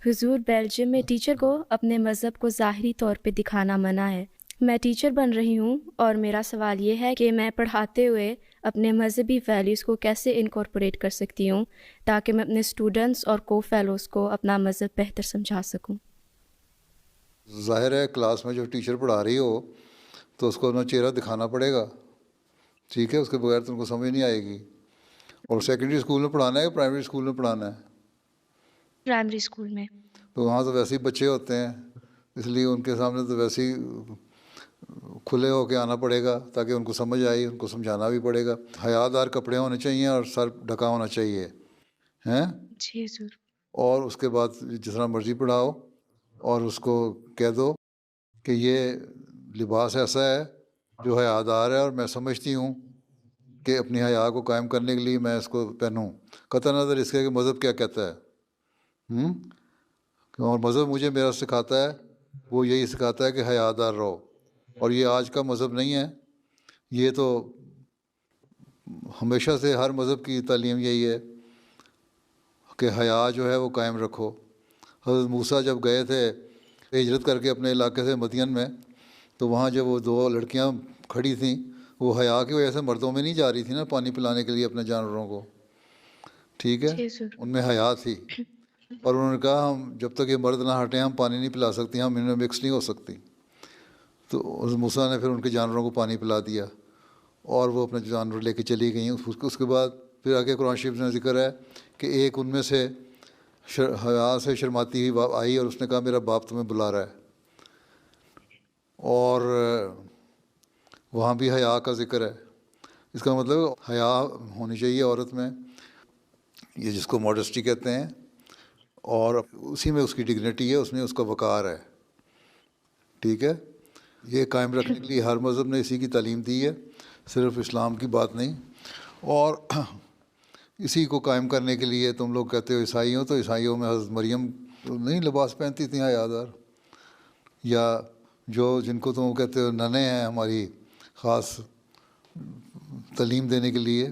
حضور بیلجیم میں ٹیچر کو اپنے مذہب کو ظاہری طور پہ دکھانا منع ہے۔ میں ٹیچر بن رہی ہوں اور میرا سوال یہ ہے کہ میں پڑھاتے ہوئے اپنے مذہبی ویلیوز کو کیسے انکارپوریٹ کر سکتی ہوں تاکہ میں اپنے اسٹوڈنٹس اور کو فیلوز کو اپنا مذہب بہتر سمجھا سکوں۔ ظاہر ہے کلاس میں جو ٹیچر پڑھا رہی ہو تو اس کو اپنا چہرہ دکھانا پڑے گا، ٹھیک ہے، اس کے بغیر تو ان کو سمجھ نہیں آئے گی۔ اور سیکنڈری اسکول میں پڑھانا ہے یا پرائمری اسکول میں پڑھانا ہے؟ پرائمری اسکول میں۔ تو وہاں تو ویسے ہی بچے ہوتے ہیں، اس لیے ان کے سامنے تو ویسے ہی کھلے ہو کے آنا پڑے گا تاکہ ان کو سمجھ آئے، ان کو سمجھانا بھی پڑے گا۔ حیا دار کپڑے ہونے چاہیے اور سر ڈھکا ہونا چاہیے، ہیں؟ جی حضور۔ اور اس کے بعد جس طرح مرضی پڑھاؤ اور اس کو کہہ دو کہ یہ لباس ایسا ہے جو حیا دار ہے اور میں سمجھتی ہوں کہ اپنی حیا کو قائم کرنے کے لیے میں اس کو پہنوں، قطع نظر اس کے کہ مذہب کیا کہتا ہے۔ اور مذہب مجھے میرا سکھاتا ہے، وہ یہی سکھاتا ہے کہ حیا دار رہو، اور یہ آج کا مذہب نہیں ہے، یہ تو ہمیشہ سے ہر مذہب کی تعلیم یہی ہے کہ حیا جو ہے وہ قائم رکھو۔ حضرت موسیٰ جب گئے تھے ہجرت کر کے اپنے علاقے سے مدین میں، تو وہاں جب وہ دو لڑکیاں کھڑی تھیں، وہ حیا کی وجہ سے مردوں میں نہیں جا رہی تھی نا پانی پلانے کے لیے اپنے جانوروں کو، ٹھیک ہے، جی حضور۔ ان میں حیا تھی، اور انہوں نے کہا ہم جب تک یہ مرد نہ ہٹیں ہم پانی نہیں پلا سکتی، ہم ان میں مکس نہیں ہو سکتی۔ تو حضرت موسیٰ نے پھر ان کے جانوروں کو پانی پلا دیا اور وہ اپنے جانور لے کے چلی گئیں۔ اس کے بعد پھر آگے قرآن شریف میں ذکر ہے کہ ایک ان میں سے حیا سے شرماتی ہوئی آئی اور اس نے کہا میرا باپ تمہیں بلا رہا ہے، اور وہاں بھی حیا کا ذکر ہے۔ اس کا مطلب حیا ہونی چاہیے عورت میں، یہ جس کو ماڈسٹی کہتے ہیں، اور اسی میں اس کی ڈگنیٹی ہے، اس میں اس کا وقار ہے، ٹھیک ہے۔ یہ قائم رکھنے کے لیے ہر مذہب نے اسی کی تعلیم دی ہے، صرف اسلام کی بات نہیں۔ اور اسی کو قائم کرنے کے لیے تم لوگ کہتے ہو عیسائی ہو، تو عیسائیوں میں حضرت مریم نہیں لباس پہنتی تھیں حیا دار، یا جن کو تم کہتے ہو ننے ہیں ہماری خاص تعلیم دینے کے لیے،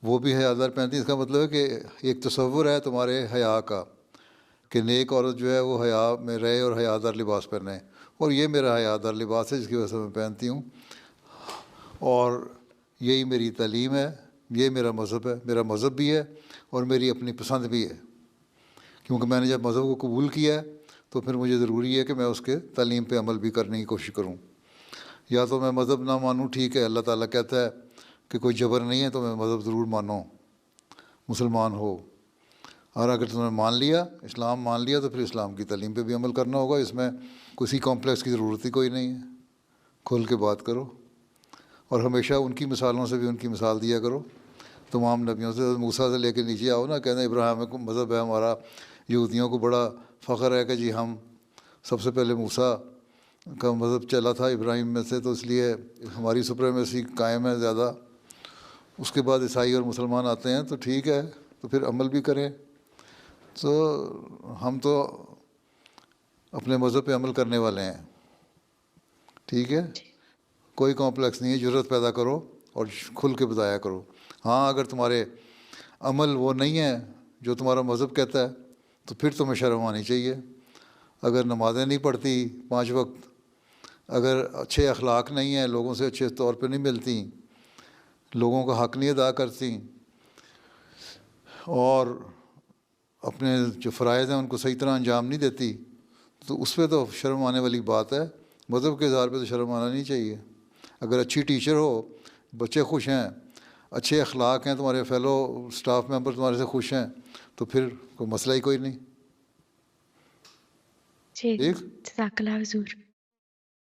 وہ بھی حیا دار پہنتی۔ اس کا مطلب ہے کہ ایک تصور ہے تمہارے حیا کا کہ نیک عورت جو ہے وہ حیا میں رہے اور حیا دار لباس پہنے، اور یہ میرا حیا دار لباس ہے جس کی وجہ سے میں پہنتی ہوں، اور یہی میری تعلیم ہے، یہ میرا مذہب ہے، میرا مذہب بھی ہے اور میری اپنی پسند بھی ہے، کیونکہ میں نے جب مذہب کو قبول کیا ہے تو پھر مجھے ضروری ہے کہ میں اس کے تعلیم پہ عمل بھی کرنے کی کوشش کروں۔ یا تو میں مذہب نہ مانوں، ٹھیک ہے، اللہ تعالیٰ کہتا ہے کہ کوئی جبر نہیں ہے تو میں مذہب ضرور مانو، مسلمان ہو، اور اگر تم نے مان لیا، اسلام مان لیا، تو پھر اسلام کی تعلیم پہ بھی عمل کرنا ہوگا۔ اس میں کسی کمپلیکس کی ضرورت ہی کوئی نہیں ہے، کھل کے بات کرو، اور ہمیشہ ان کی مثالوں سے بھی ان کی مثال دیا کرو، تمام نبیوں سے۔ موسیٰ سے لے کے نیچے آؤ نا، کہنا ابراہیم کو مذہب ہے ہمارا، یہودیوں کو بڑا فخر ہے کہ جی ہم سب سے پہلے موسیٰ کا مذہب چلا تھا ابراہیم میں سے، تو اس لیے ہماری سپریمیسی قائم ہے زیادہ۔ اس کے بعد عیسائی اور مسلمان آتے ہیں تو ٹھیک ہے، تو پھر عمل بھی کریں۔ تو ہم تو اپنے مذہب پہ عمل کرنے والے ہیں، ٹھیک ہے، کوئی کمپلیکس نہیں ہے، جرأت پیدا کرو اور کھل کے بتایا کرو۔ ہاں اگر تمہارے عمل وہ نہیں ہے جو تمہارا مذہب کہتا ہے تو پھر تمہیں شرم آنی چاہیے۔ اگر نمازیں نہیں پڑھتی 5 وقت، اگر اچھے اخلاق نہیں ہیں، لوگوں سے اچھے طور پہ نہیں ملتی، لوگوں کا حق نہیں ادا کرتی، اور اپنے جو فرائض ہیں ان کو صحیح طرح انجام نہیں دیتی، تو اس پہ تو شرم آنے والی بات ہے۔ مذہب کے اظہار پہ تو شرم آنا نہیں چاہیے۔ اگر اچھی ٹیچر ہو، بچے خوش ہیں، اچھے اخلاق ہیں، تمہارے فیلو سٹاف ممبر تمہارے سے خوش ہیں، تو پھر کوئی مسئلہ ہی کوئی نہیں، جی ٹھیک۔ جزاک اللہ حضور۔